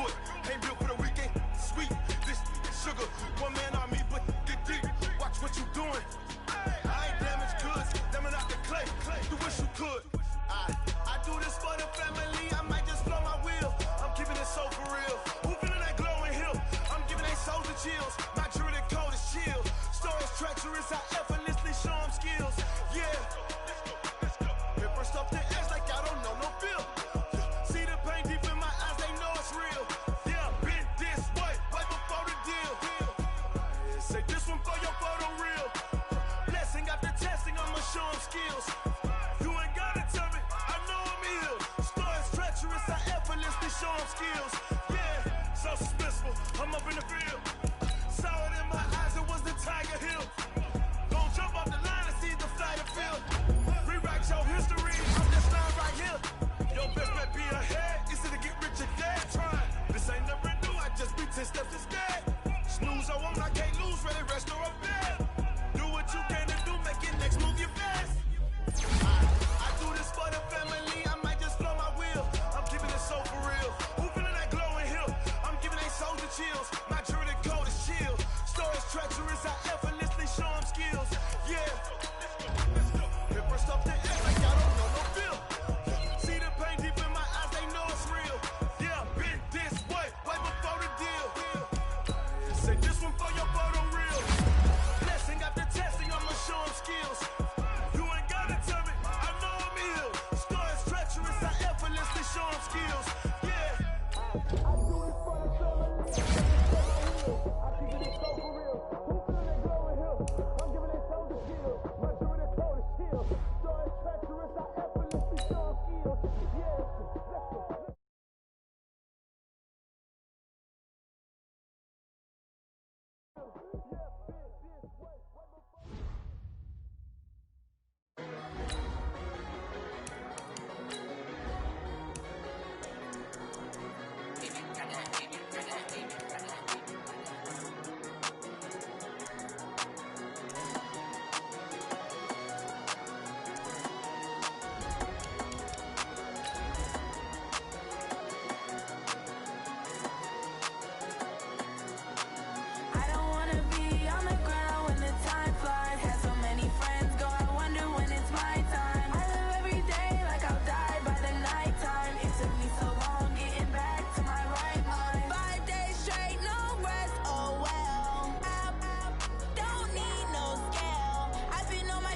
do it. Ain't built for the weekend. Sweet, this sugar. One man on me, but get deep. Watch what you doing. I ain't damaged goods. Damn out the clay. You wish you could. I do this for the family. I might just blow my wheel. I'm keeping it so for real. Who feeling that glowing hill? I'm giving they souls the chills. My jury the cold is chill. Stories treacherous. I effortlessly show them skills. Yeah. Paper stuff the edge like I don't know no feel. See the pain deep in my eyes. They know it's real. Yeah, been this way before the deal. Say this one for your photo reel. Blessing after testing. I'ma show them skills. You ain't gotta tell me. I know I'm ill. Stories treacherous. I effortlessly show them skills. Yeah, so suspenseful. I'm up in the field. Saw it in my eyes. It was the Tiger Hill. Don't jump off the line and see the flight of field. Rewrite your history. I'm just lying right here. Your best bet be ahead. Easy to get rich or dead. Trying. This ain't never new. I just be 10 steps instead. Snooze I won't. I can't lose. Ready, rest or a bed. Do what you can to do. Make your next move your best. I do this for the family. I might just blow my wheel. I'm keeping it so for real. Who feeling that glowing hill? I'm giving they souls the chills. My jury the code is chill. Stories treacherous. I effortlessly show them skills. Yeah. Paper stuff the edge like I don't know no feel. See the pain deep in my eyes. They know it's real. Yeah, been this way before the deal. Say this one for your photo reel. Blessing after testing. I'ma show them skills. You ain't gotta tell me. I know I'm ill. Stories treacherous. I effortlessly show them skills. Yeah. I do it for the family. I keep it so for real. Who feeling that glowing hill? I'm giving they souls the skills. My jury the code is chill. Stories treacherous. I effortlessly show them skills. Yeah. Let's go. I don't wanna be on the ground when the time flies. Had so many friends go, I wonder when it's my time. I live every day like I'll die by the nighttime. It took me so long getting back to my right mind. 5 days straight, no rest, oh well. I don't need no scale. I've been on my,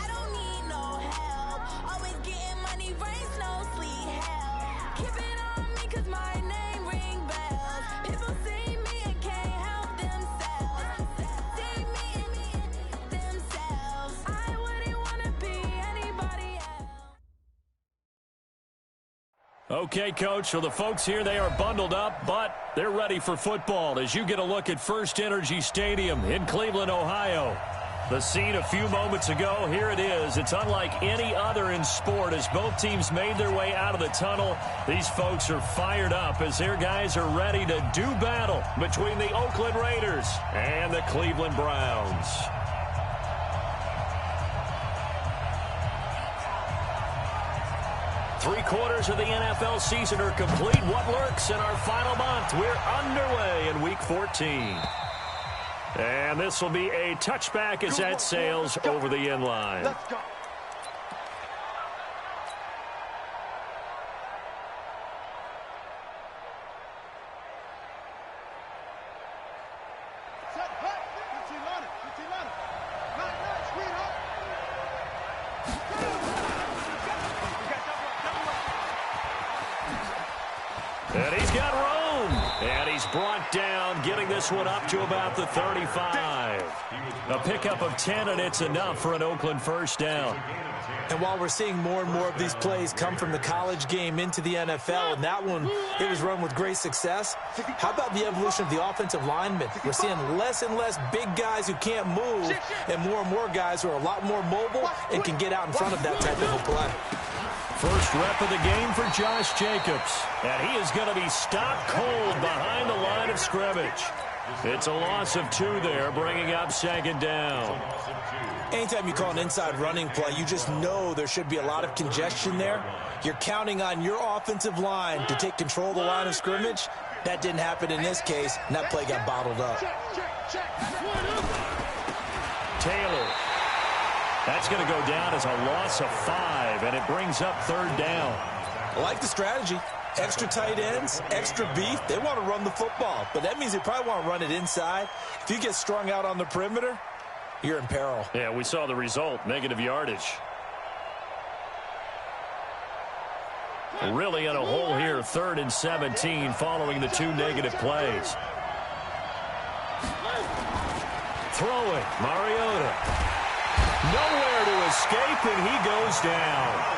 I don't need no help. Always getting money, rains, no sleet, hell. Keep it on me cause my name ring bells. People see me and can't help themselves. See me and themselves. I wouldn't wanna be anybody else. Okay, Coach, so the folks here, they are bundled up, but they're ready for football as you get a look at First Energy Stadium in Cleveland, Ohio. The scene a few moments ago, here it is. It's unlike any other in sport as both teams made their way out of the tunnel. These folks are fired up as their guys are ready to do battle between the Oakland Raiders and the Cleveland Browns. Three-quarters of the NFL season are complete. What lurks in our final month? We're underway in Week 14. And this will be a touchback as that sails over the end line. Let's go. And he's got room. And he's brought down, getting this one up to about the 35. A pickup of 10, and it's enough for an Oakland first down. And while we're seeing more and more of these plays come from the college game into the NFL, and that one, it was run with great success, how about the evolution of the offensive linemen? We're seeing less and less big guys who can't move, and more guys who are a lot more mobile and can get out in front of that type of a play. First rep of the game for Josh Jacobs. And he is going to be stopped cold behind the line of scrimmage. It's a loss of 2 there, bringing up second down. Anytime you call an inside running play, you just know there should be a lot of congestion there. You're counting on your offensive line to take control of the line of scrimmage, That didn't happen in this case, and that play got bottled up. Taylor. That's going to go down as a loss of 5, and it brings up 3rd down. I like the strategy. Extra tight ends, extra beef. They want to run the football, but that means they probably want to run it inside. If you get strung out on the perimeter, you're in peril. Yeah, we saw the result, negative yardage. Really in a hole here, 3rd and 17 following the 2 negative plays. Throwing, Mariota. Nowhere to escape, and he goes down.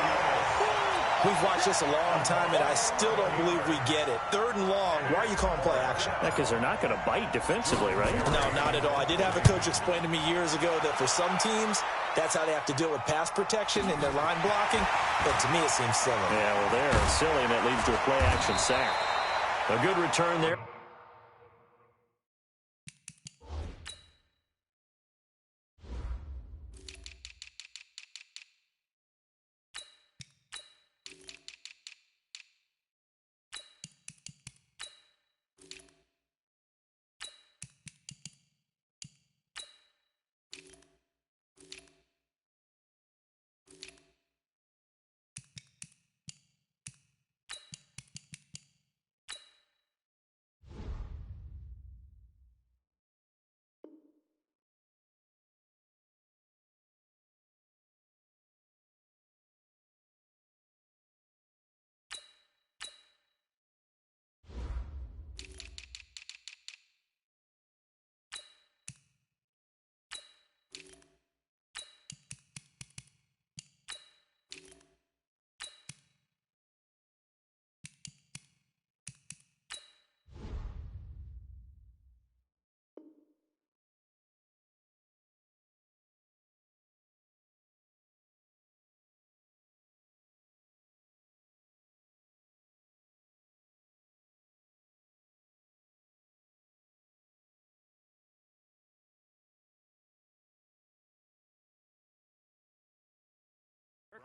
We've watched this a long time, and I still don't believe we get it. 3rd and long, why are you calling play action? Because they're not going to bite defensively, right? No, not at all. I did have a coach explain to me years ago that for some teams, that's how they have to deal with pass protection and their line blocking. But to me, it seems silly. Yeah, well, they're silly, and that leads to a play action sack. A good return there.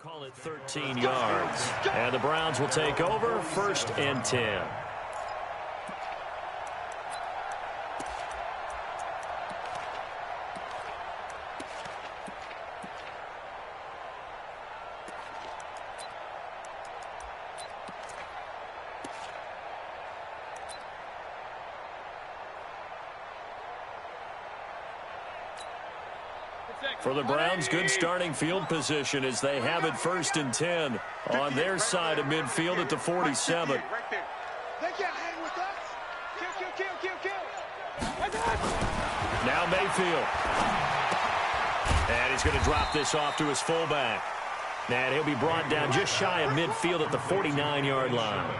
Call it 13 yards. And the Browns will take over, 1st and 10. For the Browns, good starting field position as they have it 1st and 10 on their side of midfield at the 47. They can't hang with us. Kill. Now Mayfield. And he's going to drop this off to his fullback. And he'll be brought down just shy of midfield at the 49-yard line.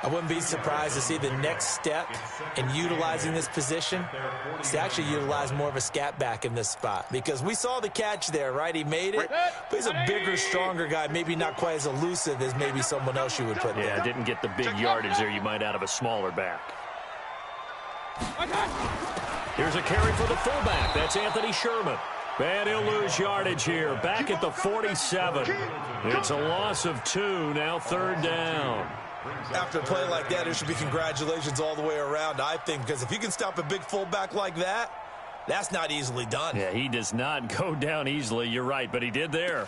I wouldn't be surprised to see the next step in utilizing this position is to actually utilize more of a scat back in this spot. Because we saw the catch there, right? He made it. But he's a bigger, stronger guy, maybe not quite as elusive as maybe someone else you would put there. Yeah, didn't get the big yardage there you might out of a smaller back. Here's a carry for the fullback. That's Anthony Sherman. And he'll lose yardage here. Back at the 47. It's a loss of 2, now 3rd down. After a play like that, there should be congratulations all the way around, I think, because if you can stop a big fullback like that, that's not easily done. Yeah, he does not go down easily. You're right, but he did there.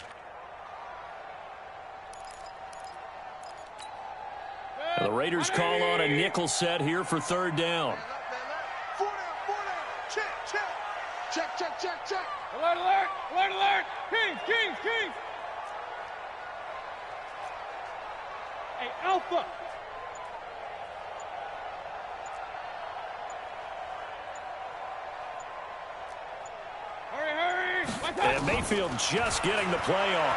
The Raiders call on a nickel set here for 3rd down. 4 down. Check. Alert. Kings. Hey, Alpha. Hurry. And Mayfield just getting the play off.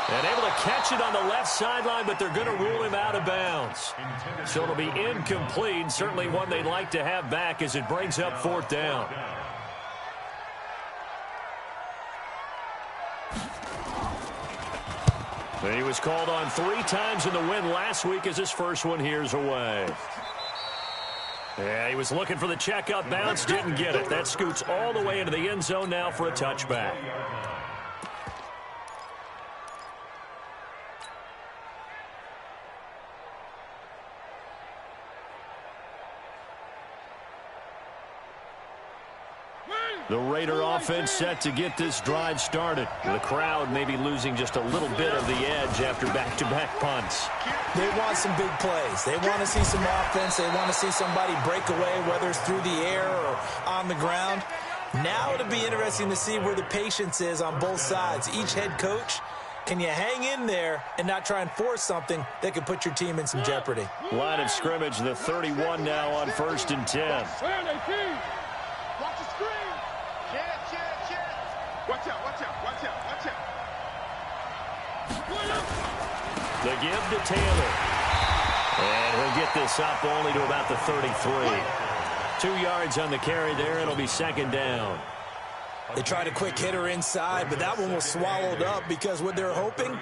And able to catch it on the left sideline, but they're going to rule him out of bounds. So it'll be incomplete, certainly one they'd like to have back as it brings up 4th down. And he was called on 3 times in the win last week as his first one here's away. Yeah, he was looking for the checkup bounce, didn't get it. That scoots all the way into the end zone now for a touchback. The Raider offense set to get this drive started. The crowd maybe losing just a little bit of the edge after back-to-back punts. They want some big plays. They want to see some offense. They want to see somebody break away, whether it's through the air or on the ground. Now it'll be interesting to see where the patience is on both sides. Each head coach, can you hang in there and not try and force something that could put your team in some jeopardy? Line of scrimmage, the 31 now on 1st and 10. Where are they, team? Watch the screen. Watch out, watch out, watch out, watch out. The give to Taylor. And he'll get this up only to about the 33. 2 yards on the carry there. It'll be 2nd down. They tried a quick hitter inside, but that one was swallowed up because what they're hoping,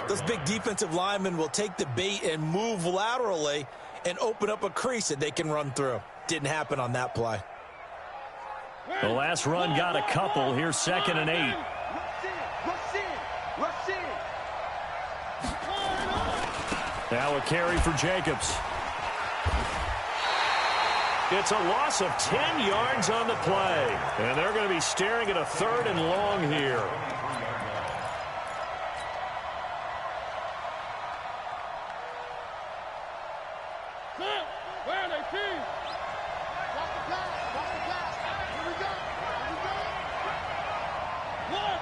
those big defensive linemen will take the bait and move laterally and open up a crease that they can run through. Didn't happen on that play. The last run got a couple. Here's 2nd and 8. Now a carry for Jacobs. It's a loss of 10 yards on the play. And they're going to be staring at a 3rd and long here. Where are they, team? Watch the pass, watch the pass. Here we go, here we go. One.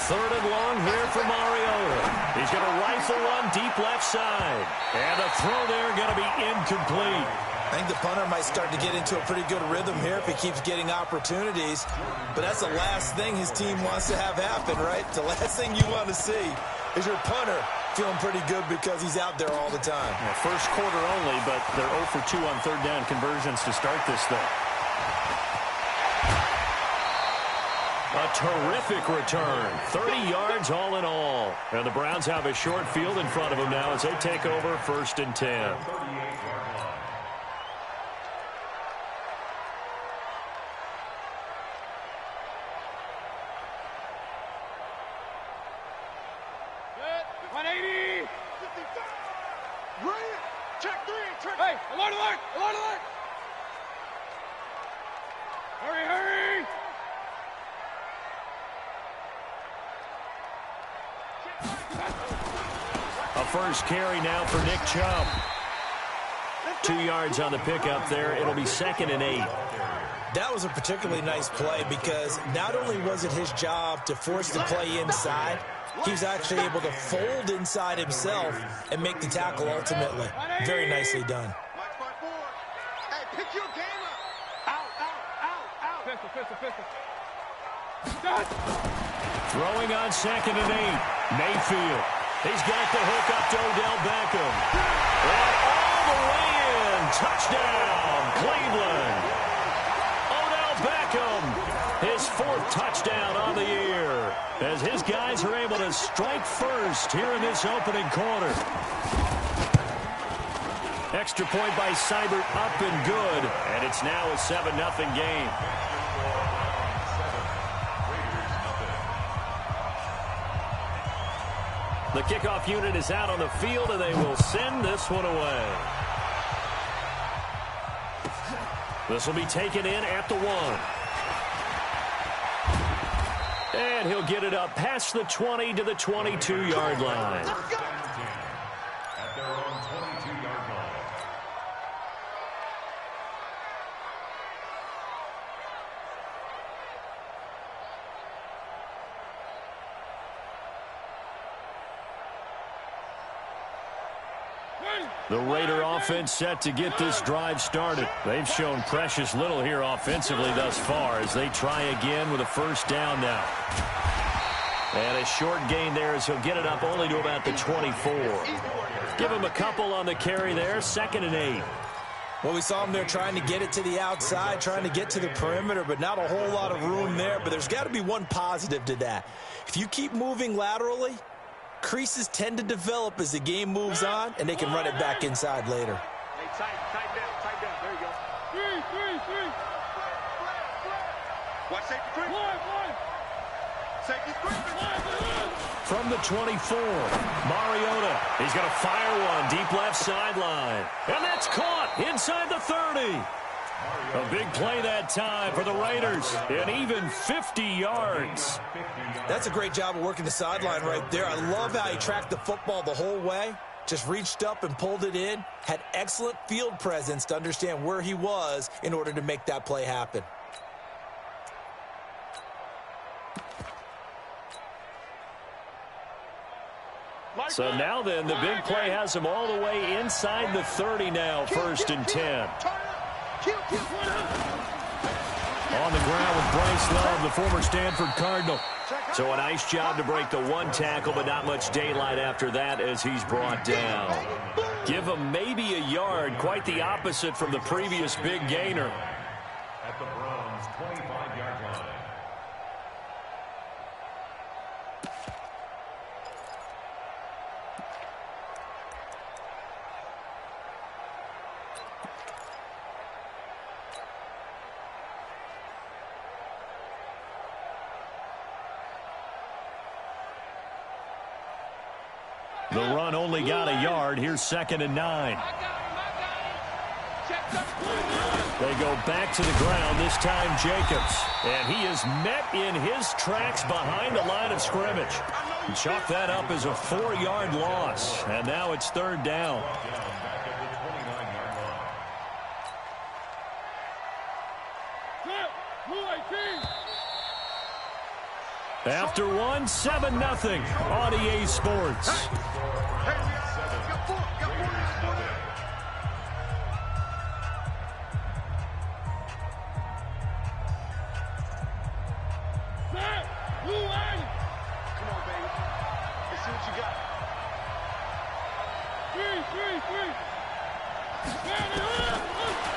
3rd and long here for Mariota. He's going to rifle one deep left side. And the throw there going to be incomplete. I think the punter might start to get into a pretty good rhythm here if he keeps getting opportunities. But that's the last thing his team wants to have happen, right? The last thing you want to see is your punter feeling pretty good because he's out there all the time. Well, first quarter only, but they're 0 for 2 on 3rd down conversions to start this thing. A terrific return. 30 yards all in all. And the Browns have a short field in front of them now as they take over 1st and 10. Good. 180. Right. Check 3, check. Hey, alert. Hurry. A first carry now for Nick Chubb. 2 yards on the pickup there. It'll be 2nd and 8. That was a particularly nice play because not only was it his job to force the play inside, he was actually able to fold inside himself and make the tackle ultimately. Very nicely done. Watch my board. Hey, pick your game up. Out. Pistol. Throwing on 2nd and 8. Mayfield. He's got the hook up to Odell Beckham. And all the way in. Touchdown, Cleveland. Odell Beckham, his 4th touchdown on the year, as his guys are able to strike first here in this opening quarter. Extra point by Seibert, up and good, and it's now a 7-0 game. The kickoff unit is out on the field, and they will send this one away. This will be taken in at the 1. And he'll get it up past the 20 to the 22-yard line. At their own 22-yard line. The Raider offense set to get this drive started. They've shown precious little here offensively thus far as they try again with a 1st down now. And a short gain there as he'll get it up only to about the 24. Give him a couple on the carry there, 2nd and 8. Well, we saw him there trying to get it to the outside, trying to get to the perimeter, but not a whole lot of room there. But there's got to be one positive to that. If you keep moving laterally, creases tend to develop as the game moves on, and they can run it back inside later. Hey, tight down. There you go. Three. Watch safety 3. One. Safety 3. From the 24, Mariota. He's going to fire one deep left sideline. And that's caught inside the 30. A big play that time for the Raiders, and even 50 yards. That's a great job of working the sideline right there. I love how he tracked the football the whole way. Just reached up and pulled it in. Had excellent field presence to understand where he was in order to make that play happen. So now then, the big play has him all the way inside the 30 now, 1st and 10. On the ground with Bryce Love, the former Stanford Cardinal. So a nice job to break the one tackle, but not much daylight after that as he's brought down. Give him maybe a yard, quite the opposite from the previous big gainer. At the Browns' 25-yard line. The run only got a yard. Here's 2nd and 9. They go back to the ground, this time Jacobs. And he is met in his tracks behind the line of scrimmage. Chalk that up as a 4-yard loss. And now it's 3rd down. After one, 7-0 on EA Sports.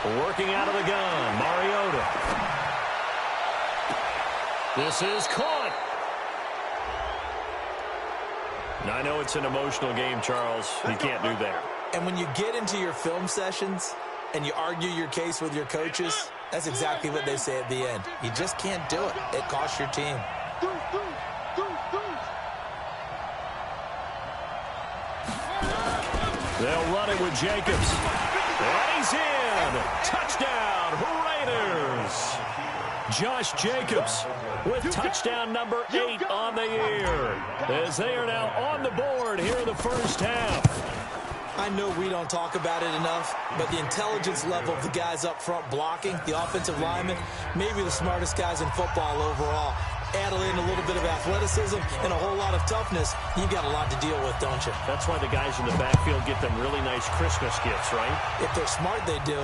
Working out of the gun, Mariota. This is caught. I know it's an emotional game, Charles. You can't do that. And when you get into your film sessions and you argue your case with your coaches, that's exactly what they say at the end. You just can't do it. It costs your team. They'll run it with Jacobs. And he's in. Touchdown, Raiders. Josh Jacobs with touchdown number 8 on the year, as they are now on the board here in the first half. I know we don't talk about it enough, but the intelligence level of the guys up front blocking, the offensive linemen, maybe the smartest guys in football overall. Add in a little bit of athleticism and a whole lot of toughness, you've got a lot to deal with, don't you? That's why the guys in the backfield get them really nice Christmas gifts, right? If they're smart, they do.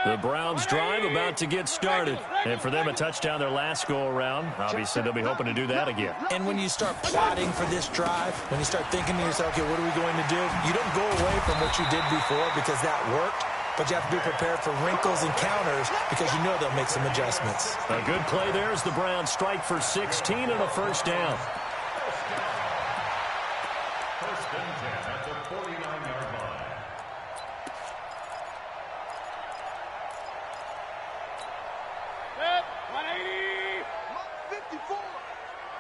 The Browns drive about to get started. And for them, a touchdown their last go-around. Obviously, they'll be hoping to do that again. And when you start plotting for this drive, when you start thinking to yourself, okay, what are we going to do? You don't go away from what you did before because that worked. But you have to be prepared for wrinkles and counters because you know they'll make some adjustmts. A good play there as the Browns strike for 16 and a first down. First and 10 at the 49-yard line. Set, 180. 54.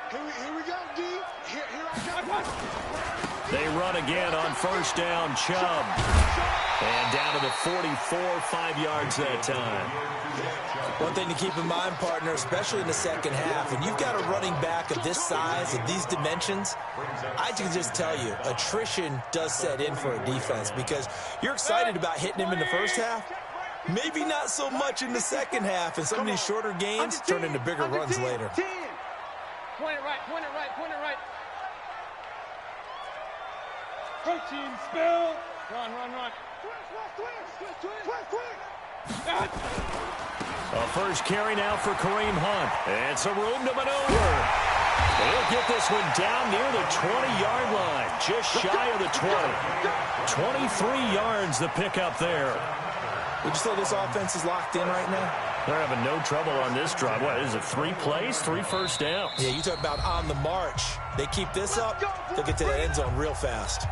Here we go, D. Here I come. They run again on first down, Chubb. And down to the 44, 5 yards that time. One thing to keep in mind, partner, especially in the second half, when you've got a running back of this size, of these dimensions, I can just tell you, attrition does set in for a defense because you're excited about hitting him in the first half. Maybe not so much in the second half, and some of these shorter gains turn into bigger runs later. Point it right, point it right, point it right. Protein spill. Run. A first carry now for Kareem Hunt. And some room to maneuver. They'll get this one down near the 20-yard line, just shy of the 20. 23 yards the pickup there. Would you say this offense is locked in right now? They're having no trouble on this drive. What is it, 3 plays, 3 first downs? Yeah, you talk about on the march. They keep this up, they'll get to that end zone real fast.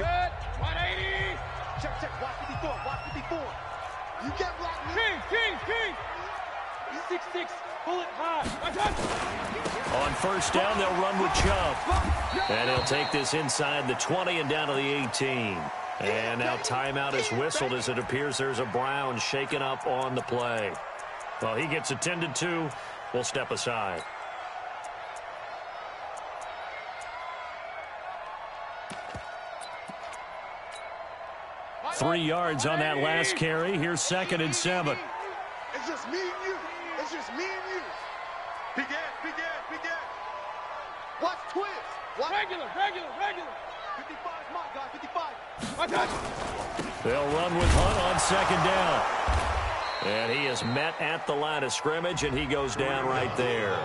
Set, 180. Check. Watch 54. You get blocked. King. He's 6'6". Pull it high. On first down, they'll run with Chubb. And he'll take this inside the 20 and down to the 18. And now timeout is whistled as it appears there's a Brown shaken up on the play. Well, he gets attended to. We'll step aside. Three yards on that last carry. Here's 2nd and 7. It's just me and you. Begin. Watch twist. Watch. Regular. 55, my guy, 55. My touch. They'll run with Hunt on 2nd down. And he is met at the line of scrimmage, and he goes down right there.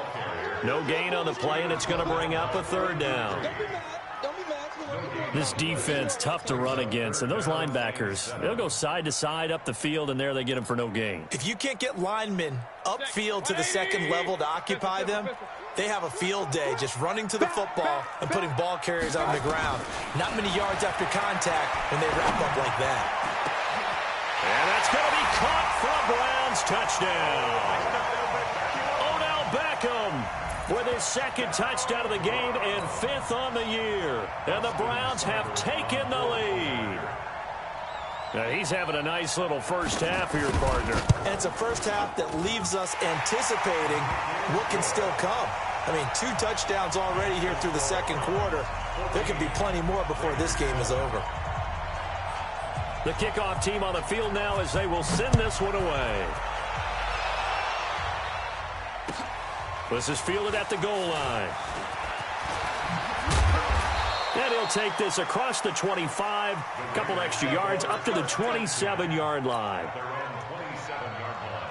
No gain on the play, and it's going to bring up a 3rd down. Don't be mad. This defense, tough to run against. And those linebackers, they'll go side to side up the field, and there they get them for no gain. If you can't get linemen upfield to the second level to occupy them, they have a field day just running to the football and putting ball carriers on the ground. Not many yards after contact when they wrap up like that. And that's going to be caught for a Browns touchdown. Odell Beckham with his 2nd touchdown of the game and 5th on the year. And the Browns have taken the lead. Now he's having a nice little first half here, partner. And it's a first half that leaves us anticipating what can still come. I mean, 2 touchdowns already here through the second quarter. There could be plenty more before this game is over. The kickoff team on the field now as they will send this one away. This is fielded at the goal line. And he'll take this across the 25, a couple extra yards up to the 27-yard line. Their own 27-yard line.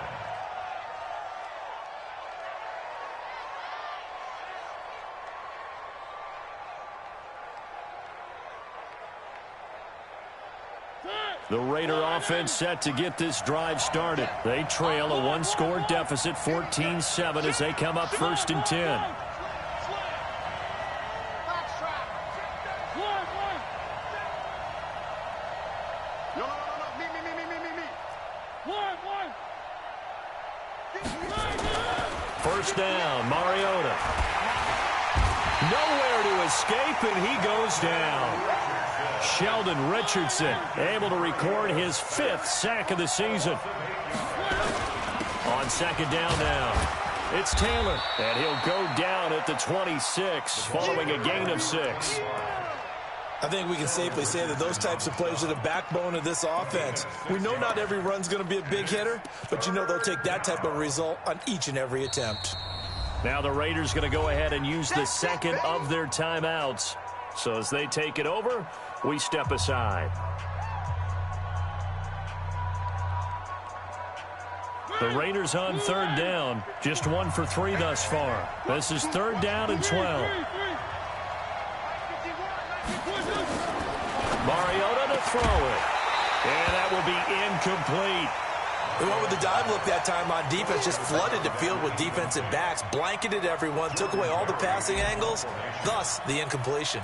The Raider offense set to get this drive started. They trail a 1-score deficit, 14-7, as they come up 1st and 10. No. Me. First down, Mariota. Nowhere to escape, and he goes down. Sheldon Richardson able to record his 5th sack of the season. On 2nd down now, it's Taylor, and he'll go down at the 26 following a gain of 6. I think we can safely say that those types of players are the backbone of this offense. We know not every run's going to be a big hitter, but you know they'll take that type of result on each and every attempt. Now the Raiders going to go ahead and use the second of their timeouts. So as they take it over, we step aside. The Raiders on third down, just 1 for 3 thus far. This is third down and 12. Mariota to throw it. And that will be incomplete. They went with the dive look that time on defense, just flooded the field with defensive backs, blanketed everyone, took away all the passing angles, thus the incompletion.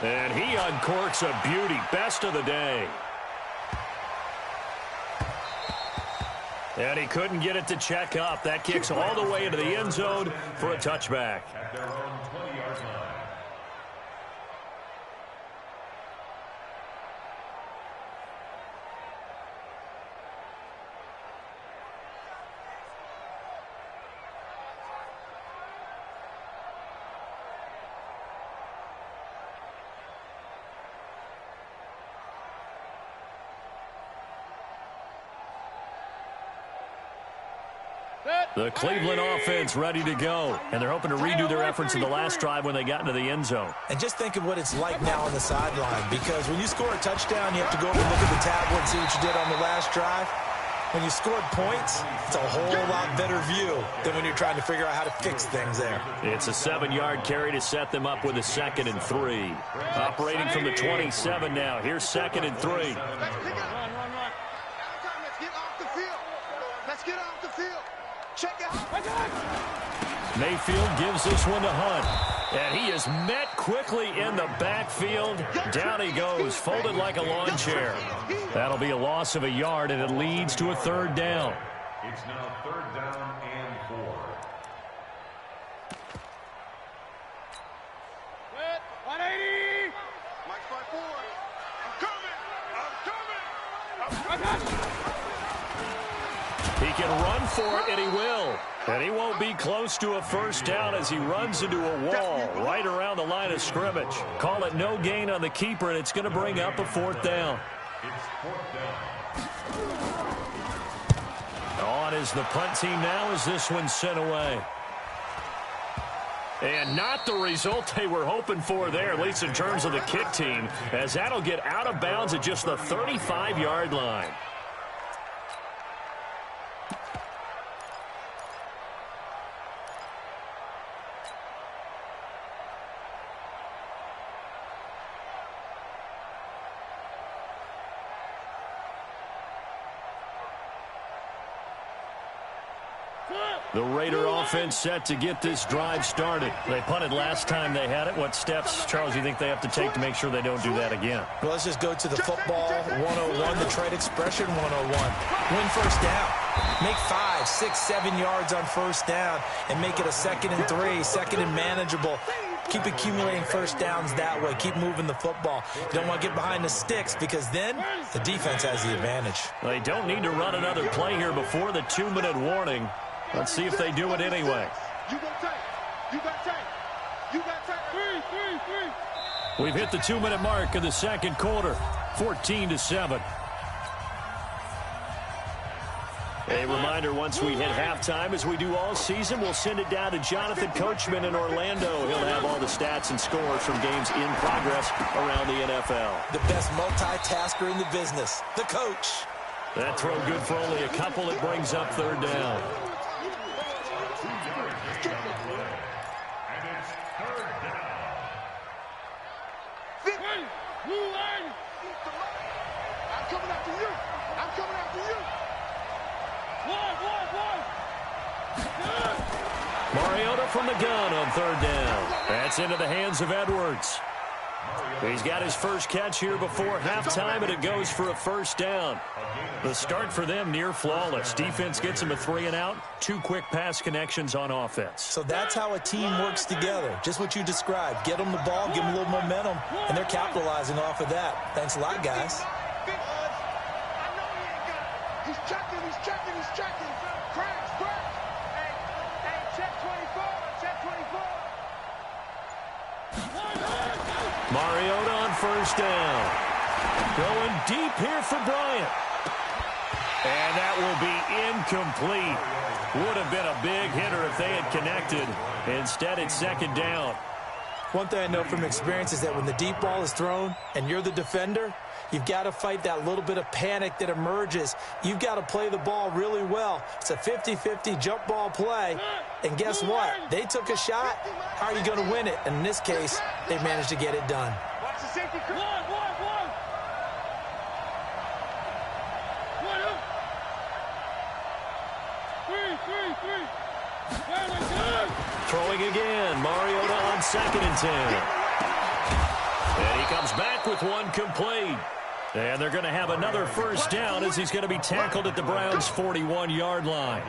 And he uncorks a beauty, best of the day. And he couldn't get it to check up. That kicks all the way into the end zone for a touchback. At their own 20-yard line. The Cleveland offense ready to go, and they're hoping to redo their efforts in the last drive when they got into the end zone. And just think of what it's like now on the sideline, because when you score a touchdown, you have to go over and look at the tablet and see what you did on the last drive. When you scored points, it's a whole lot better view than when you're trying to figure out how to fix things there. It's a 7-yard carry to set them up with a 2nd and 3. Operating from the 27 now. Here's 2nd and 3. Let's get off the field. Let's get off the field. Check it out. Mayfield gives this one to Hunt. And he is met quickly in the backfield. Down he goes, folded like a lawn chair. That'll be a loss of a yard, and it leads to a 3rd down. It's now 3rd down and 4. Good. 180. Mike 5-4. I'm coming. He can run for it, and he will. And he won't be close to a 1st down as he runs into a wall right around the line of scrimmage. Call it no gain on the keeper, and it's going to bring up a 4th down. It's 4th down. On is the punt team now as this one's sent away. And not the result they were hoping for there, at least in terms of the kick team, as that'll get out of bounds at just the 35-yard line. The Raider offense set to get this drive started. They punted last time they had it. What steps, Charles, do you think they have to take to make sure they don't do that again? Well, let's just go to the football 101, the trade expression 101. Win 1st down. Make 5, 6, 7 yards on 1st down and make it a 2nd and 3, 2nd and manageable. Keep accumulating 1st downs that way. Keep moving the football. You don't want to get behind the sticks because then the defense has the advantage. They don't need to run another play here before the 2-minute warning. Let's see if they do it anyway. You got tape. You got tape. You got tape. 3. We've hit the 2-minute mark of the 2nd quarter, 14-7. A reminder, once we hit halftime, as we do all season, we'll send it down to Jonathan Coachman in Orlando. He'll have all the stats and scores from games in progress around the NFL. The best multitasker in the business, the coach. That throw good for only a couple. It brings up 3rd down. I'm coming after you. I'm coming after you. Mariota from the gun on 3rd down. That's into the hands of Edwards. He's got his first catch here before halftime, and it goes for a 1st down. The start for them near flawless. Defense gets him a 3-and-out, 2 quick pass connections on offense. So that's how a team works together. Just what you described. Get them the ball, give them a little momentum, and they're capitalizing off of that. Thanks a lot, guys. He's checking. Hey, check 24. Check 24. Mariota on first down. Going deep here for Bryant. And that will be incomplete. Would have been a big hitter if they had connected. Instead, it's second down. One thing I know from experience is that when the deep ball is thrown and you're the defender, you've got to fight that little bit of panic that emerges. You've got to play the ball really well. It's a 50-50 jump ball play. And guess what? They took a shot. How are you going to win it? And in this case, they managed to get it done. Watch the safety. One. Three. Throwing again. Mariota on 2nd and 10. And he comes back with one complete. And they're going to have another first down as he's going to be tackled at the Browns' 41-yard line.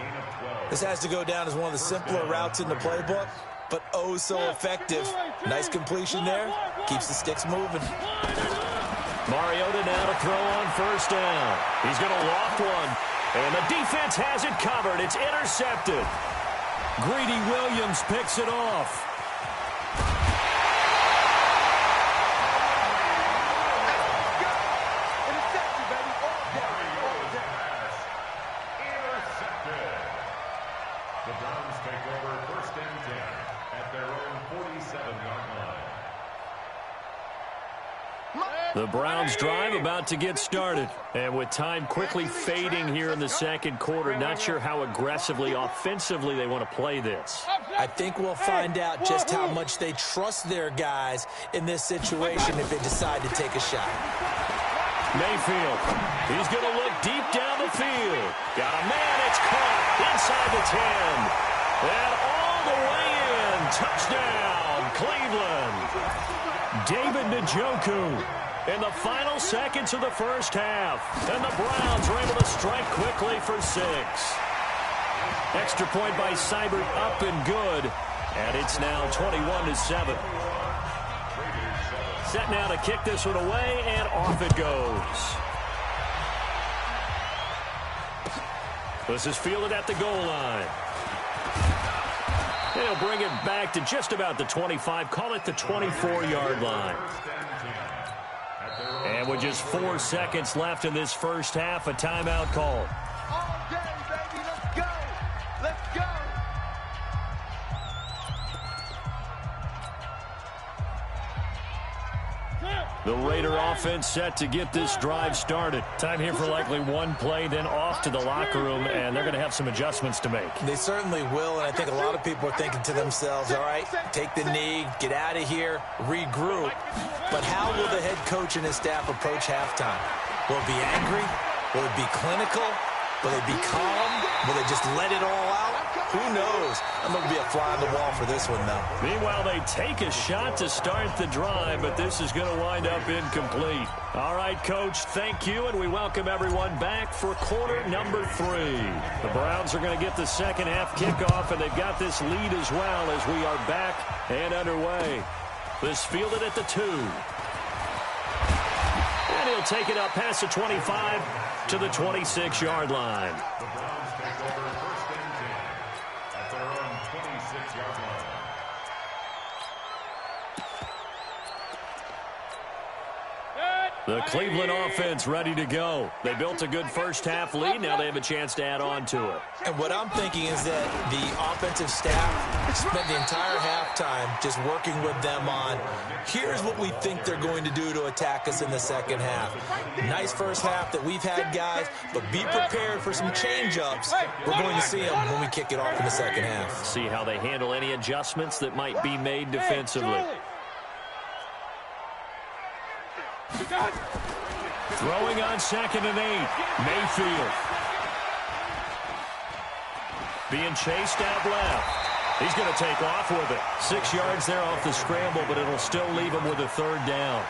This has to go down as one of the simpler routes in the playbook, but oh so effective. Nice completion there. Keeps the sticks moving. Mariota now to throw on first down. He's going to loft one. And the defense has it covered. It's intercepted. Greedy Williams picks it off. The Browns take over 1st and 10 at their own 47-yard line. The Browns drive about to get started. And with time quickly fading here in the second quarter, not sure how aggressively, offensively they want to play this. I think we'll find out just how much they trust their guys in this situation if they decide to take a shot. Mayfield, he's going to look deep down the field. Got a man, it's caught inside the 10. And all the way in, touchdown, Cleveland. David Njoku in the final seconds of the first half. And the Browns are able to strike quickly for 6. Extra point by Seibert up and good. And it's now 21-7. Set now to kick this one away, and off it goes. This is fielded at the goal line. He'll bring it back to just about the 25, call it the 24-yard line. And with just 4 seconds left in this first half, a timeout call. All day, baby. Let's go. Let's go. The Raider offense set to get this drive started. Time here for likely one play, then off to the locker room, and they're going to have some adjustments to make. They certainly will, and I think a lot of people are thinking to themselves, all right, take the knee, get out of here, regroup. But how will the head coach and his staff approach halftime? Will it be angry? Will it be clinical? Will it be calm? Will they just let it all out? Who knows? I'm going to be a fly on the wall for this one, though. Meanwhile, they take a shot to start the drive, but this is going to wind up incomplete. All right, Coach, thank you, and we welcome everyone back for quarter number 3. The Browns are going to get the second half kickoff, and they've got this lead as well as we are back and underway. This fielded at the 2. And he'll take it up past the 25 to the 26-yard line. The Browns take over 1st and 10 at their own 26-yard line. The Cleveland offense ready to go. They built a good first half lead. Now they have a chance to add on to it. And what I'm thinking is that the offensive staff spent the entire halftime just working with them on, here's what we think they're going to do to attack us in the second half. Nice first half that we've had, guys, but be prepared for some change-ups. We're going to see them when we kick it off in the second half. See how they handle any adjustments that might be made defensively. Throwing on 2nd and 8. Mayfield. Being chased out left. He's going to take off with it. 6 yards there off the scramble, but it'll still leave him with a third down.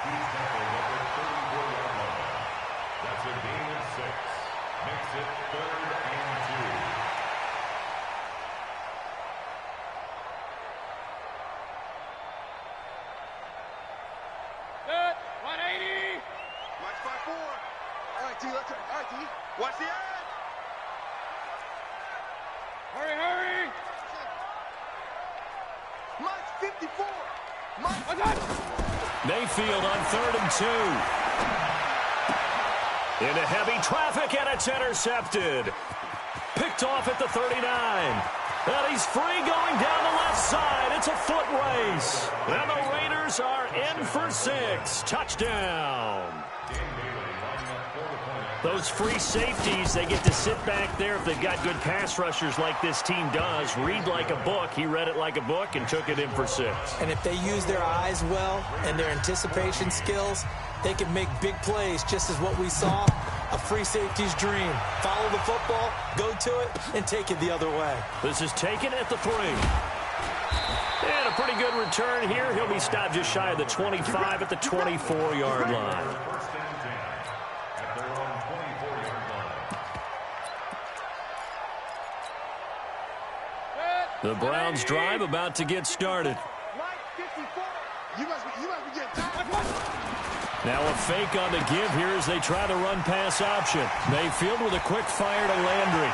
That's a gain of 6. Makes it 3rd and 2. Good. 180. Watch 5-4. All right, D. Let's go. All right, D. Watch the edge. Hurry. Mike's 54. Mayfield on 3rd and 2. Into heavy traffic, and it's intercepted. Picked off at the 39. And he's free going down the left side. It's a foot race. And the Raiders are in for 6. Touchdown. Those free safeties, they get to sit back there if they've got good pass rushers like this team does. Read like a book. He read it like a book and took it in for 6. And if they use their eyes well and their anticipation skills, they can make big plays, just as what we saw. A free safety's dream. Follow the football, go to it, and take it the other way. This is taken at the 3. And a pretty good return here. He'll be stopped just shy of the 25 at the 24-yard line. The Browns drive about to get started. Now a fake on the give here as they try the run-pass option. Mayfield with a quick fire to Landry.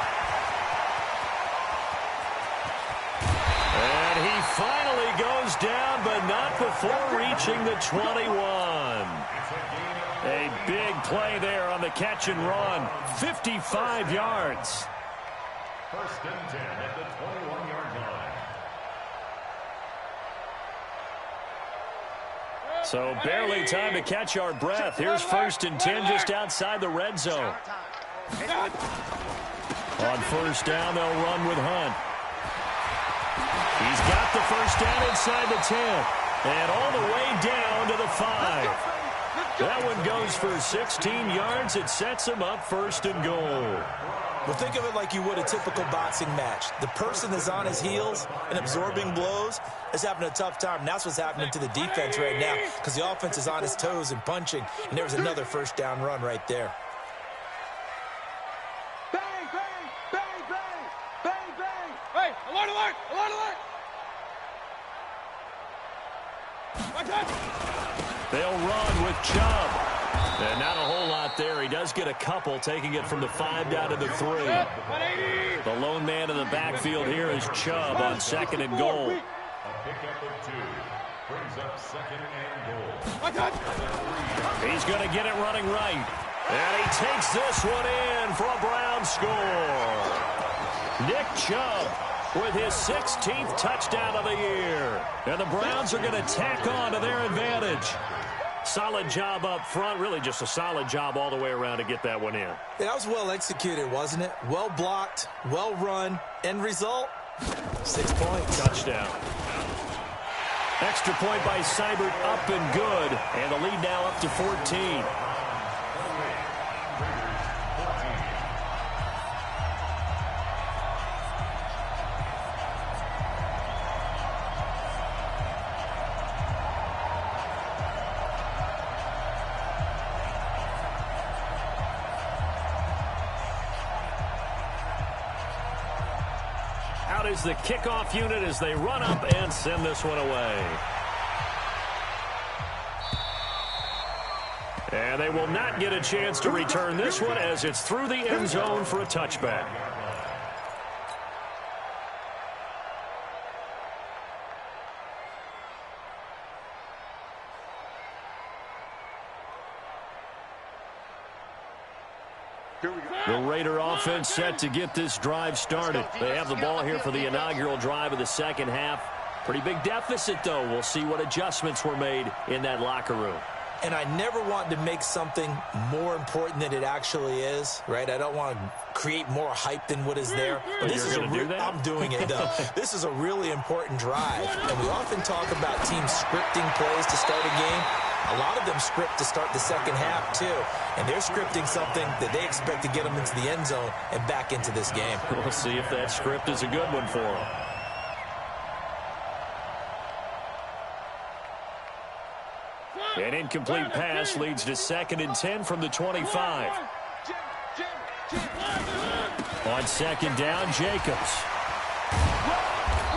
And he finally goes down, but not before reaching the 21. A big play there on the catch and run. 55 yards. 1st and 10 at the 21-yard line. So barely time to catch our breath. Here's 1st and 10 just outside the red zone. On 1st down, they'll run with Hunt. He's got the 1st down inside the 10. And all the way down to the 5. That one goes for 16 yards. It sets him up 1st and goal. Well, think of it like you would a typical boxing match. The person is on his heels and absorbing blows is having a tough time. And that's what's happening to the defense right now because the offense is on his toes and punching. And there's another 1st down run right there. Bang, bang, bang, bang, bang, bang. Hey, alert, alert, alert, alert. They'll run with Chubb. And not a whole lot there. He does get a couple, taking it from the 5 down to the 3. The lone man in the backfield here is Chubb on 2nd and goal. A pickup of 2 brings up 2nd and goal. He's going to get it running right. And he takes this one in for a Brown score. Nick Chubb with his 16th touchdown of the year. And the Browns are going to tack on to their advantage. Solid job up front. Really just a solid job all the way around to get that one in. Yeah, that was well executed, wasn't it? Well blocked, well run. End result, 6 points. Touchdown. Extra point by Seibert, up and good. And the lead now up to 14. Out is the kickoff unit as they run up and send this one away. And they will not get a chance to return this one as it's through the end zone for a touchback. The Raider offense set to get this drive started. They have the ball here for the inaugural drive of the 2nd half. Pretty big deficit, though. We'll see what adjustments were made in that locker room. And I never want to make something more important than it actually is, right? I don't want to create more hype than what is there. But this is do that? I'm doing it, though. This is a really important drive. And we often talk about teams scripting plays to start a game. A lot of them script to start the 2nd half, too. And they're scripting something that they expect to get them into the end zone and back into this game. We'll see if that script is a good one for them. An incomplete pass leads to 2nd and 10 from the 25. On 2nd down, Jacobs.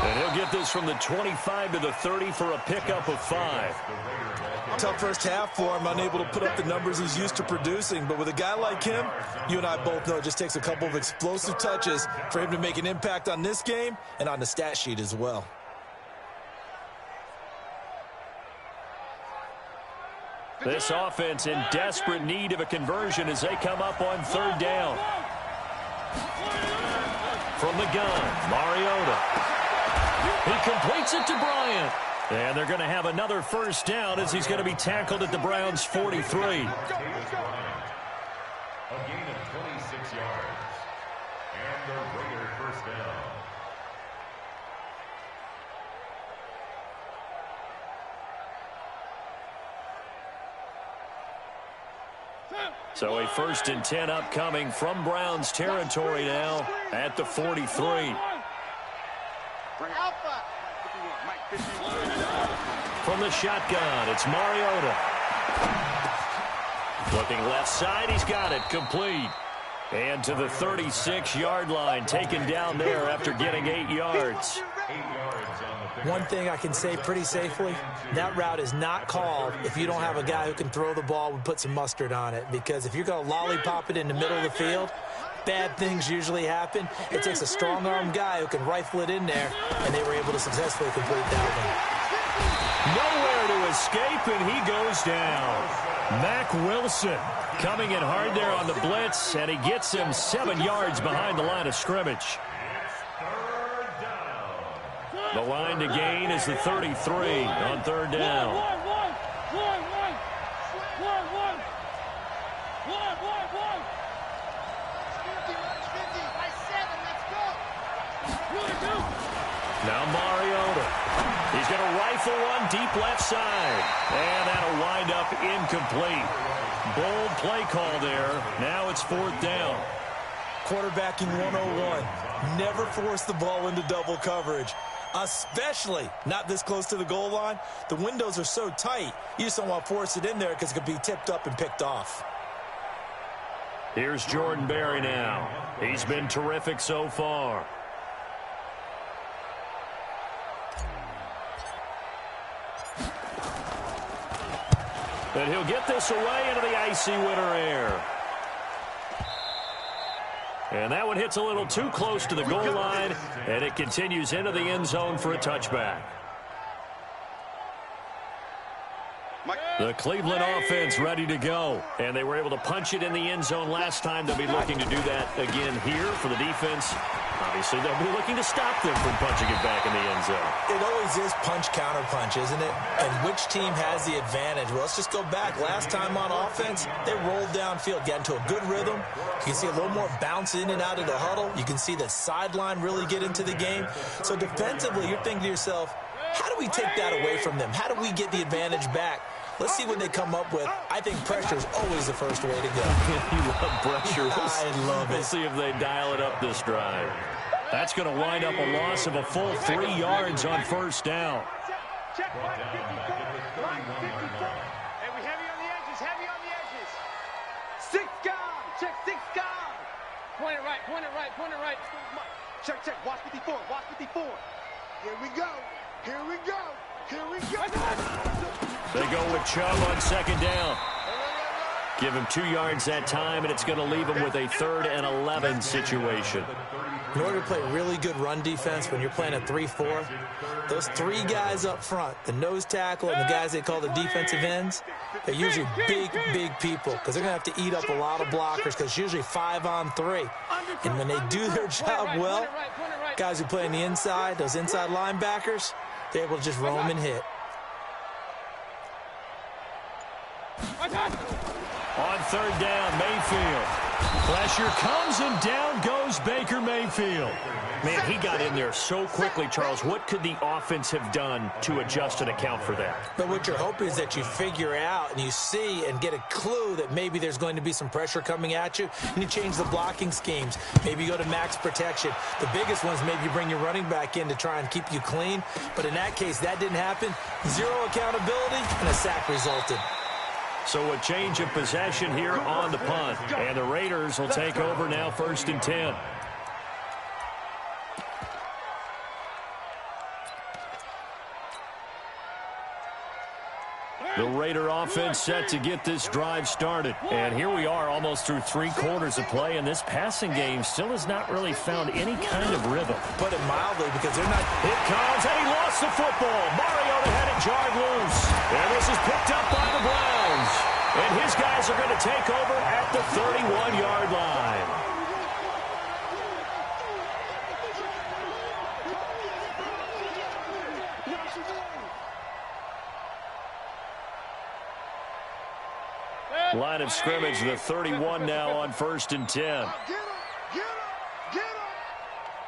And he'll get this from the 25 to the 30 for a pickup of 5. Tough first half for him, unable to put up the numbers he's used to producing. But with a guy like him, you and I both know it just takes a couple of explosive touches for him to make an impact on this game and on the stat sheet as well. This offense in desperate need of a conversion as they come up on third down. From the gun, Mariota. He completes it to Bryant. And they're going to have another first down as he's going to be tackled at the Browns' 43. A gain of 26 yards. And the Raiders first down. So a 1st and 10 upcoming from Browns territory now at the 43. From the shotgun, it's Mariota. Looking left side, he's got it, complete. And to the 36-yard line, taken down there after getting 8 yards. One thing I can say pretty safely, that route is not called if you don't have a guy who can throw the ball and put some mustard on it. Because if you're going to lollipop it in the middle of the field, bad things usually happen. It takes a strong-armed guy who can rifle it in there, and they were able to successfully complete that one. Nowhere to escape, and he goes down. Mack Wilson coming in hard there on the blitz, and he gets him 7 yards behind the line of scrimmage. The line to gain is the 33 on third down. Now Mariota. He's going to rifle one deep left side. And that'll wind up incomplete. Bold play call there. Now it's 4th down. Quarterbacking 101. Never force the ball into double coverage. Especially not this close to the goal line. The windows are so tight, you just don't want to force it in there because it could be tipped up and picked off. Here's Jordan Berry now. He's been terrific so far. And he'll get this away into the icy winter air. And that one hits a little too close to the goal line, and it continues into the end zone for a touchback. The Cleveland offense ready to go, and they were able to punch it in the end zone last time. They'll be looking to do that again here for the defense. Obviously, they'll be looking to stop them from punching it back in the end zone. It always is punch-counter-punch, isn't it? And which team has the advantage? Well, let's just go back. Last time on offense, they rolled downfield, got into a good rhythm. You can see a little more bounce in and out of the huddle. You can see the sideline really get into the game. So defensively, you're thinking to yourself, how do we take that away from them? How do we get the advantage back? Let's see what they come up with. I think pressure is always the first way to go. You love pressure. I love it. We'll see if they dial it up this drive. That's going to wind up a loss of a full 3 yards on first down. Check right 54. Right 54. Hey, we heavy on the edges. Heavy on the edges. 6 guard. Check 6 guard. Point it right. Point it right. Point it right. Check. Watch 54. Watch 54. Here we go. Here we go. Here we go. They go with Chubb on second down. Give him 2 yards that time, and it's going to leave him with a 3rd and 11 situation. In order to play really good run defense when you're playing a 3-4, those 3 guys up front, the nose tackle and the guys they call the defensive ends, they're usually big people because they're going to have to eat up a lot of blockers because it's usually 5 on 3. And when they do their job well, guys who play on the inside, those inside linebackers, they're able to just roam and hit. On third down, Mayfield. Pressure comes, and down goes Baker Mayfield. Man, he got in there so quickly, Charles. What could the offense have done to adjust and account for that? But what you're hoping is that you figure out and you see and get a clue that maybe there's going to be some pressure coming at you, and you change the blocking schemes. Maybe you go to max protection. The biggest ones, maybe you bring your running back in to try and keep you clean. But in that case, that didn't happen. 0 accountability, and a sack resulted. So a change of possession here on the punt. And the Raiders will take over now, 1st and 10. The Raider offense set to get this drive started. And here we are almost through 3 quarters of play, and this passing game still has not really found any kind of rhythm. Put it mildly, because they're not... It comes, and he lost the football. Mariota had it jarred loose. And this is picked up by the Browns. And his guys are going to take over at the 31-yard line. Line of scrimmage, the 31 now on 1st and 10. Get him! Get him! Get him!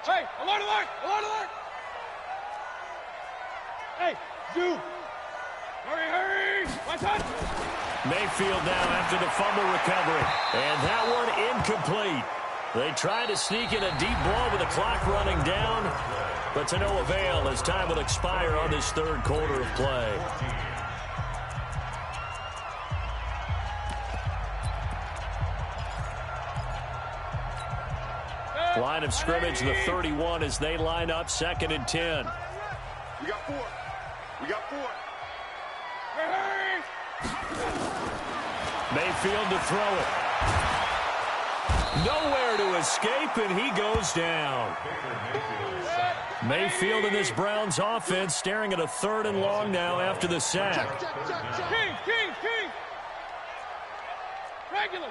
Hey, alert, alert! Alert, alert! Hey, Zoo! Hurry, hurry! Watch out! Mayfield now after the fumble recovery. And that one incomplete. They tried to sneak in a deep ball with the clock running down, but to no avail as time will expire on this 3rd quarter of play. Line of scrimmage, the 31 as they line up 2nd and 10. We got 4. We got 4. Hurry! Mayfield to throw it. Nowhere to escape, and he goes down. Mayfield in this Browns offense staring at a 3rd and long now after the sack. King! Regular!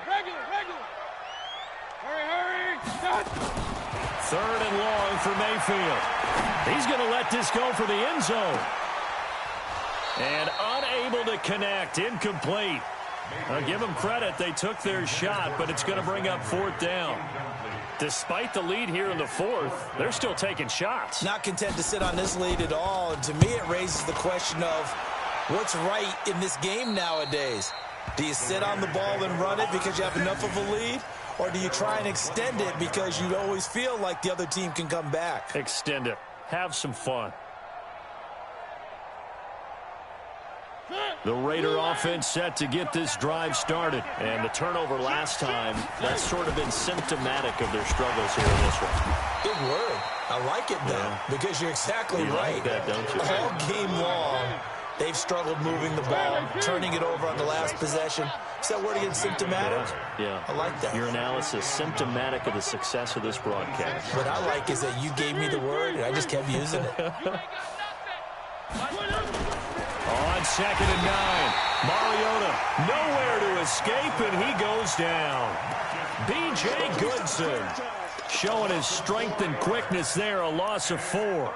Hurry! Shot! 3rd and long for Mayfield. He's going to let this go for the end zone. And unable to connect, incomplete. I'll give them credit, they took their shot, but it's going to bring up 4th down. Despite the lead here in the 4th, they're still taking shots. Not content to sit on this lead at all. And to me, it raises the question of what's right in this game nowadays. Do you sit on the ball and run it because you have enough of a lead? Or do you try and extend it because you always feel like the other team can come back? Extend it. Have some fun. The Raider offense set to get this drive started. And the turnover last time, that's sort of been symptomatic of their struggles here in this one. Big word. I like it, though, because you're exactly right. Like that, don't you? All game long, they've struggled moving the ball, turning it over on the last possession. Is that word again, symptomatic? Yeah. I like that. Your analysis, symptomatic of the success of this broadcast. What I like is that you gave me the word, and I just kept using it. On 2nd and 9, Mariota nowhere to escape, and he goes down. B.J. Goodson showing his strength and quickness there, a loss of 4. 3rd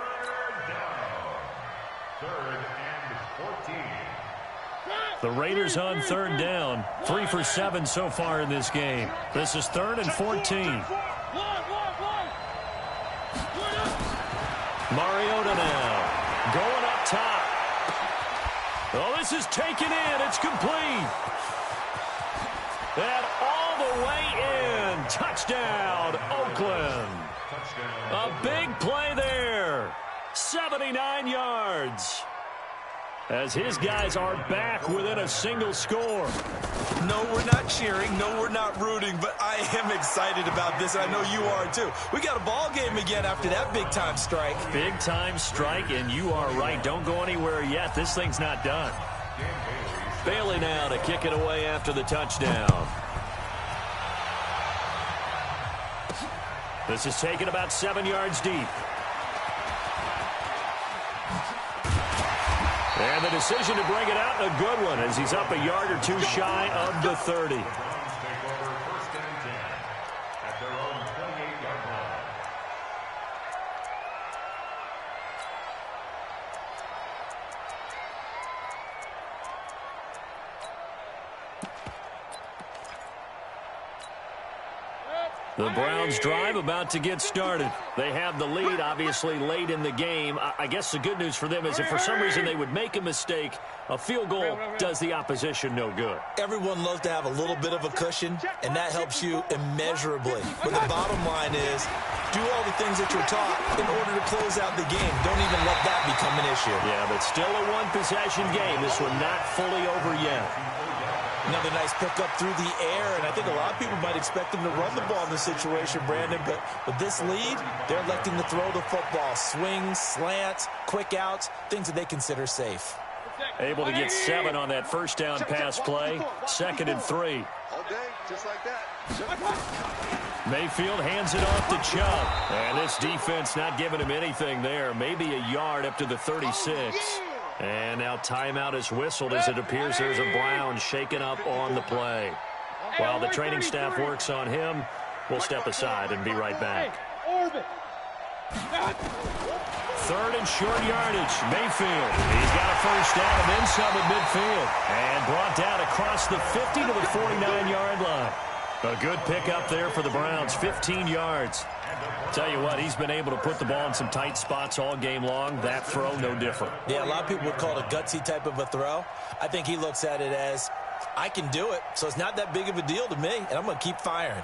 and 14. The Raiders on 3rd down, 3 for 7 so far in this game. This is 3rd and 14. Mariota now going up top. Oh, this is taken in. It's complete. And all the way in. Touchdown, Oakland. A big play there. 79 yards. As his guys are back within a single score. No, we're not cheering. No, we're not rooting. But I am excited about this. I know you are, too. We got a ball game again after that big-time strike. Big-time strike, and you are right. Don't go anywhere yet. This thing's not done. Bailey now to kick it away after the touchdown. This is taken about 7 yards deep. And the decision to bring it out, a good one, as he's up a yard or two shy of the 30. The Browns drive about to get started. They have the lead, obviously, late in the game. I guess the good news for them is if for some reason they would make a mistake, a field goal does the opposition no good. Everyone loves to have a little bit of a cushion, and that helps you immeasurably. But the bottom line is, do all the things that you're taught in order to close out the game. Don't even let that become an issue. Yeah, but still a one-possession game. This one not fully over yet. Another nice pickup through the air, and I think a lot of people might expect them to run the ball in this situation, Brandon, but with this lead, they're electing to throw the football. Swings, slants, quick outs, things that they consider safe. Able to get 7 on that first down pass play. 2nd and 3. All day, just like that. Mayfield hands it off to Chubb. And this defense not giving him anything there. Maybe a yard up to the 36. And now timeout is whistled as it appears there's a Brown shaken up on the play. While the training staff works on him, we'll step aside and be right back. 3rd and short yardage. Mayfield. He's got a first down and then some at midfield. And brought down across the 50 to the 49-yard line. A good pickup there for the Browns. 15 yards. Tell you what, he's been able to put the ball in some tight spots all game long. That throw, no different. Yeah, a lot of people would call it a gutsy type of a throw. I think he looks at it as, I can do it, so it's not that big of a deal to me, and I'm going to keep firing.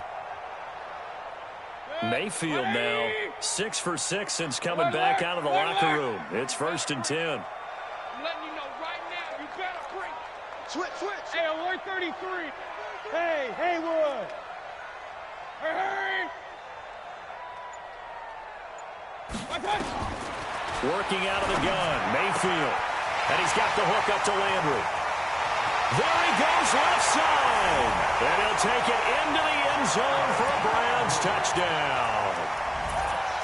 Mayfield now 6 for 6 since coming back out of the locker room. It's 1st and 10. I'm letting you know right now, you better bring. Switch. Hey, alert 33. Hey, Haywood. Hey. Working out of the gun, Mayfield. And he's got the hook up to Landry. There he goes left side. And he'll take it into the end zone for a Browns touchdown.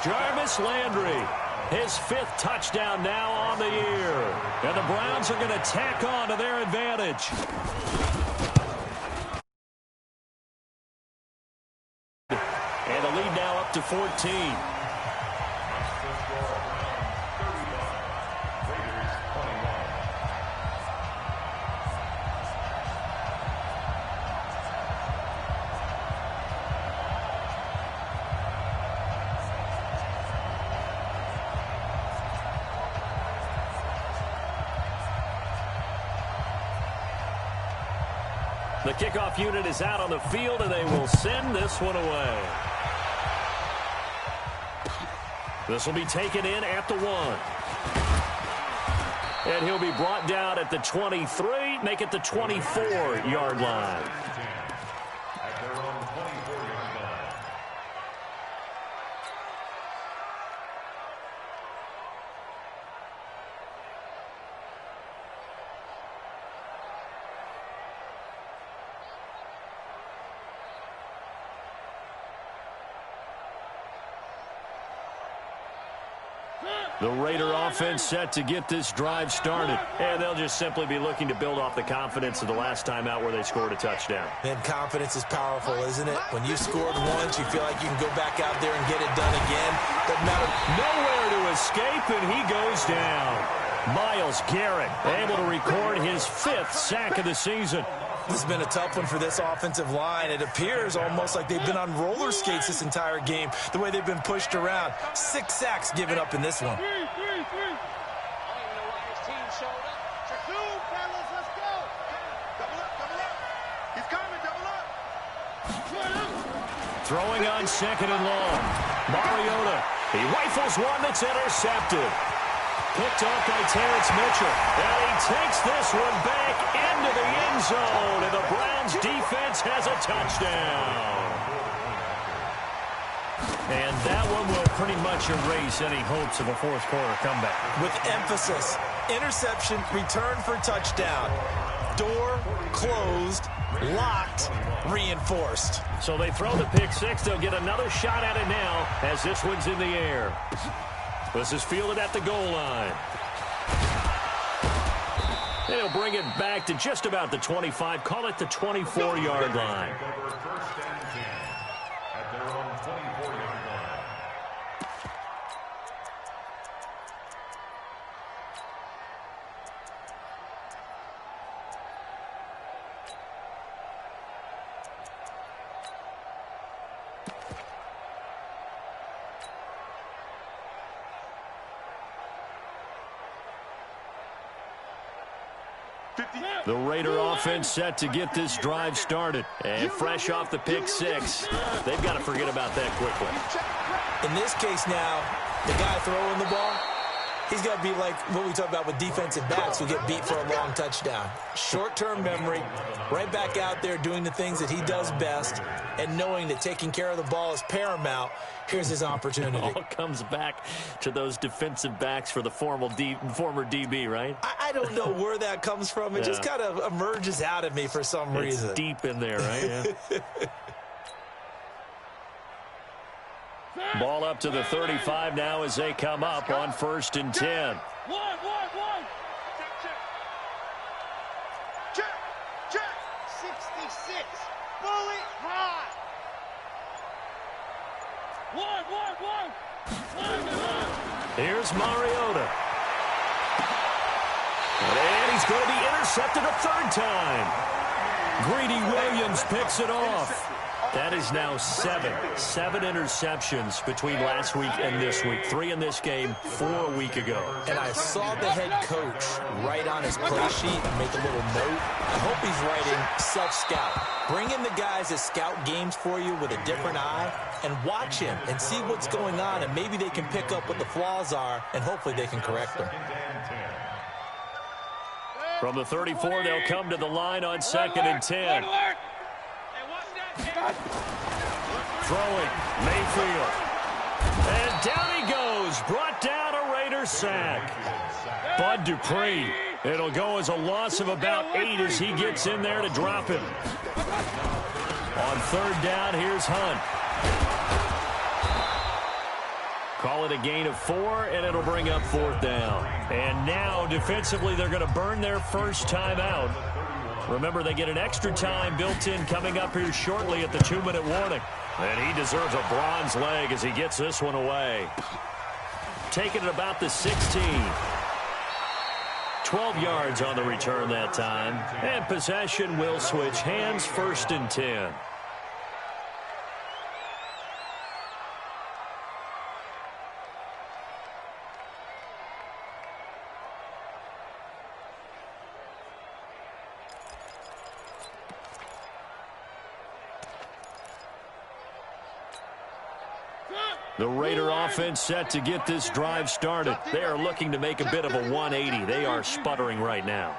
Jarvis Landry, his 5th touchdown now on the year. And the Browns are going to tack on to their advantage. And the lead now up to 14. The kickoff unit is out on the field, and they will send this one away. This will be taken in at the 1. And he'll be brought down at the 23, make it the 24-yard line. At their own 24-yard line. The Raider offense set to get this drive started. And they'll just simply be looking to build off the confidence of the last time out where they scored a touchdown. And confidence is powerful, isn't it? When you scored once, you feel like you can go back out there and get it done again. Doesn't matter. Nowhere to escape, and he goes down. Myles Garrett able to record his 5th sack of the season. This has been a tough one for this offensive line. It appears almost like they've been on roller skates this entire game, the way they've been pushed around. 6 sacks given up in this one. I don't even know why his team showed up. Two, fellas, let's go. Double up. He's coming, double up. Throwing on 2nd and long. Mariota. He rifles one that's intercepted. Picked off by Terrence Mitchell. And he takes this one back into the end zone. And the Browns defense has a touchdown. And that one will pretty much erase any hopes of a 4th quarter comeback. With emphasis, interception, return for touchdown. Door closed, locked, reinforced. So they throw the pick 6. They'll get another shot at it now as this one's in the air. This is fielded at the goal line. And he'll bring it back to just about the 25. Call it the 24-yard line. First and 10 at their own 24-yard line. The Raider offense set to get this drive started. And fresh off the pick 6, they've got to forget about that quickly. In this case now, the guy throwing the ball, He's got to be like what we talk about with defensive backs who get beat for a long touchdown. Short-term memory, right back out there doing the things that he does best, and knowing that taking care of the ball is paramount. Here's his opportunity. It all comes back to those defensive backs for the former DB, right? I don't know where that comes from. It just kind of emerges out of me for some reason. It's deep in there, right? Yeah. Ball up to the 35 now as they come up on 1st and 10. One. Check. 66. Bullet high. One. Here's Mariota. And he's going to be intercepted a 3rd time. Greedy Williams picks it off. That is now 7 interceptions between last week and this week. 3 in this game, 4 a week ago. And I saw the head coach write on his play sheet and make a little note. I hope he's writing self-scout. Bring in the guys that scout games for you with a different eye and watch him and see what's going on, and maybe they can pick up what the flaws are, and hopefully they can correct them. From the 34, they'll come to the line on 2nd and 10. Throwing, Mayfield. And down he goes. Brought down a Raider sack. Bud Dupree. It'll go as a loss of about 8 as he gets in there to drop him. On 3rd down, here's Hunt. Call it a gain of 4, and it'll bring up 4th down. And now, defensively, they're going to burn their first time out. Remember, they get an extra time built in coming up here shortly at the 2-minute warning. And he deserves a bronze leg as he gets this one away. Taking it about the 16. 12 yards on the return that time. And possession will switch hands, 1st and 10. The Raider offense set to get this drive started. They are looking to make a bit of a 180. They are sputtering right now.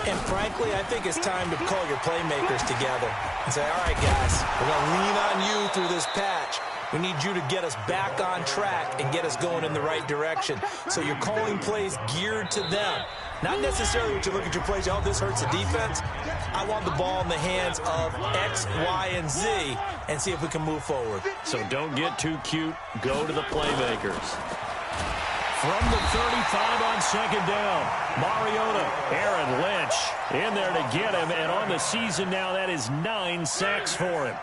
And frankly, I think it's time to call your playmakers together and say, all right, guys, we're going to lean on you through this patch. We need you to get us back on track and get us going in the right direction. So you're calling plays geared to them. Not necessarily when you look at your plays, oh, this hurts the defense. I want the ball in the hands of X, Y, and Z and see if we can move forward. So don't get too cute. Go to the playmakers. From the 35 on 2nd down, Mariota, Aaron Lynch in there to get him. And on the season now, that is 9 sacks for him.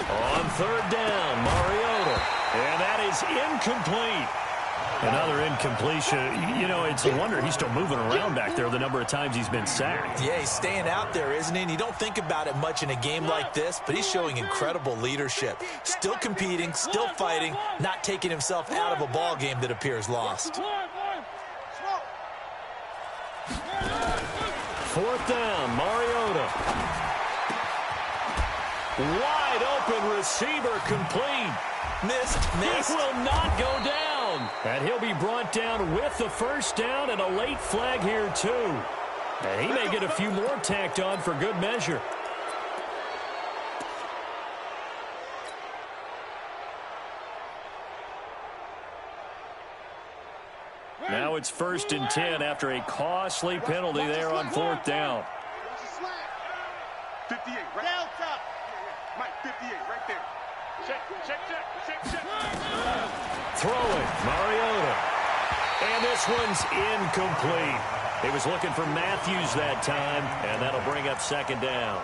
On 3rd down, Mariota. And that is incomplete. Another incompletion. You know, it's a wonder he's still moving around back there the number of times he's been sacked. Yeah, he's staying out there, isn't he? And you don't think about it much in a game like this, but he's showing incredible leadership. Still competing, still fighting, not taking himself out of a ball game that appears lost. 4th down, Mariota. Wide open receiver complete. Missed. It will not go down. And he'll be brought down with the 1st down and a late flag here too. And he may get a few more tacked on for good measure. Now it's 1st and 10 after a costly penalty there on 4th down. 58, right? Delta. Mike, 58, right there. Check. Throwing, Mariota. And this one's incomplete. He was looking for Matthews that time, and that'll bring up 2nd down.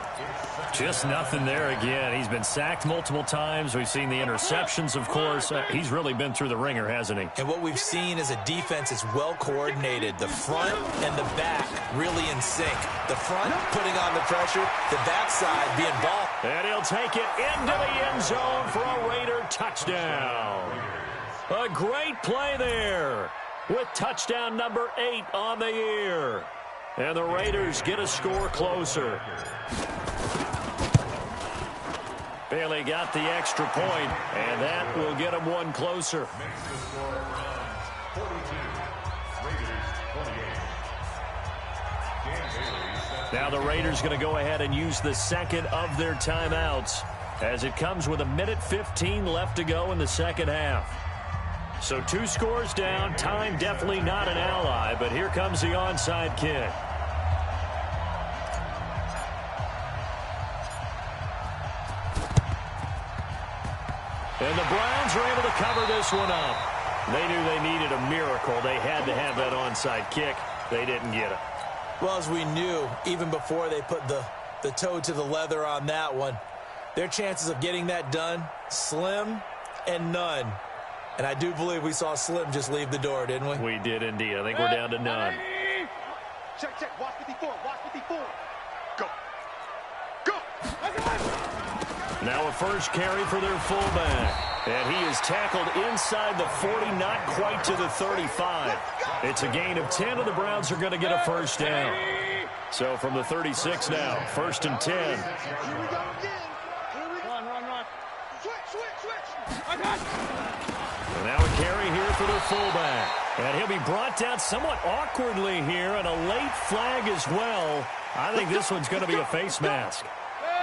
Just nothing there again. He's been sacked multiple times. We've seen the interceptions, of course. He's really been through the ringer, hasn't he? And what we've seen is a defense that's well coordinated. The front and the back really in sync. The front putting on the pressure, the backside being ball. And he'll take it into the end zone for a Raider touchdown. A great play there with touchdown number 8 on the year. And the Raiders get a score closer. Bailey got the extra point, and that will get him one closer. Makes the score Browns 42, Raiders 28. Dan Bailey set. Now the Raiders going to go ahead and use the second of their timeouts as it comes with 1:15 left to go in the second half. So 2 scores down. Time definitely not an ally, but here comes the onside kick. And the Browns are able to cover this one up. They knew they needed a miracle. They had to have that onside kick. They didn't get it. Well, as we knew, even before they put the toe to the leather on that one, their chances of getting that done, slim and none. And I do believe we saw Slim just leave the door, didn't we? We did indeed. I think we're down to none. Check, check. Watch 54. Watch 54. Go. Go. Now a first carry for their fullback. And he is tackled inside the 40, not quite to the 35. It's a gain of 10, and the Browns are going to get a first down. So from the 36 now, 1st and 10. Here we go again. Here we go. Run. Switch. And now a carry here for their fullback. And he'll be brought down somewhat awkwardly here, and a late flag as well. I think this one's going to be a face mask.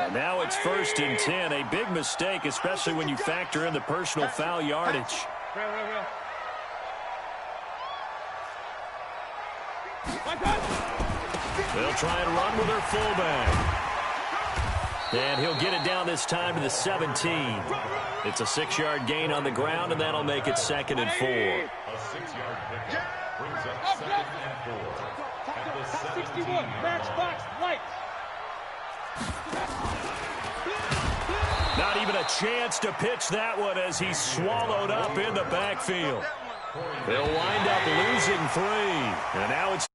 And now it's 1st and 10. A big mistake, especially when you factor in the personal foul yardage. Real. They'll try and run with their fullback. And he'll get it down this time to the 17. It's a 6-yard gain on the ground, and that'll make it 2nd and 4. A 6-yard pickup brings up 2nd and 4 at the 17. Matchbox light. Not even a chance to pitch that one as he's swallowed up in the backfield. They'll wind up losing 3. And now it's